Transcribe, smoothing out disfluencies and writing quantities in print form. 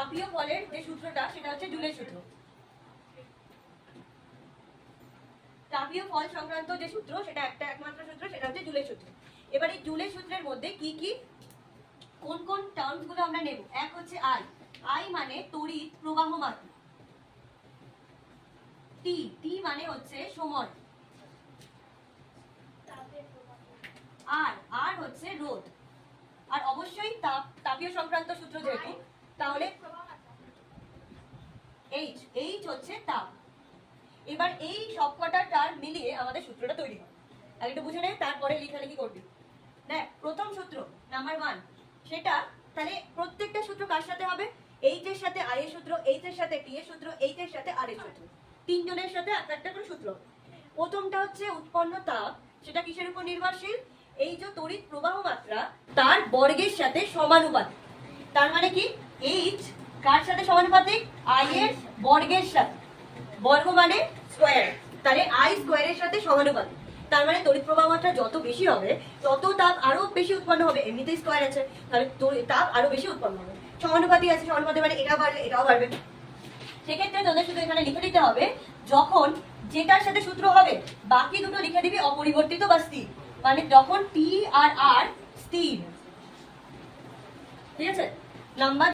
তাপীয় ফলের যে সূত্রটা সেটা হচ্ছে জুলের সূত্র। তাপীয় ফল সংক্রান্ত যে সূত্র সেটা একমাত্র সূত্র, সেটা হচ্ছে জুলের সূত্র। এবার এই জুলের সূত্রের মধ্যে কি কি কোন কোন টার্মস গুলো আমরা নেব? এক হচ্ছে আই, আই মানে তড়িৎ প্রবাহ মাত্রা। টি, টি মানে হচ্ছে সময়। আর, আর হচ্ছে রোধ। আর অবশ্যই তাপীয় সংক্রান্ত সূত্র যেহেতু, তাহলে এইচ, এইচ হচ্ছে তাপ। এবার এই সবকটা টার্ম মিলিয়ে আমাদের সূত্রটা তৈরি হয়। আর একটু বুঝে নে, তারপরে লেখালেখি করবি। দেখ, প্রথম সূত্র নাম্বার 1, সেটা তাহলে প্রত্যেকটা সূত্র কার সাথে হবে? এইচ এর সাথে আই এর সূত্র, এইচ এর সাথে টি এর সূত্র, এইচ এর সাথে আর এর সূত্র, তিনজনের সাথে একটা করে সূত্র। প্রথমটা হচ্ছে উৎপন্ন তাপ, সেটা কিসের উপর নির্ভরশীল? এই যে তড়িৎ প্রবাহ মাত্রা তার বর্গের সাথে সমানুপাতিক। তার মানে কি, এইচ কার সাথে সমানুপাতিক? আই এর বর্গের সাথে। বর্গ মানে স্কয়ার, তাহলে আই স্কয়ারের সাথে সমানুপাতিক। তার মানে তড়িৎ প্রবাহ মাত্রা যত বেশি হবে তত তাপ আরো বেশি উৎপন্ন হবে। এমনিতেই স্কয়ার আছে, তাহলে তাপ আরো বেশি উৎপন্ন হবে। সমানুপাতি আছে, সমানুপাতি মানে এটা বাড়লে এটাও বাড়বে। সেক্ষেত্রে তোদের শুধু এখানে লিখে দিতে হবে, যখন যেটার সাথে সূত্র হবে বাকি দুটো লিখে দিবি অপরিবর্তিত বা স্থির। মানে যখন টি আর আর স্থির, ঠিক আছে? নাম্বার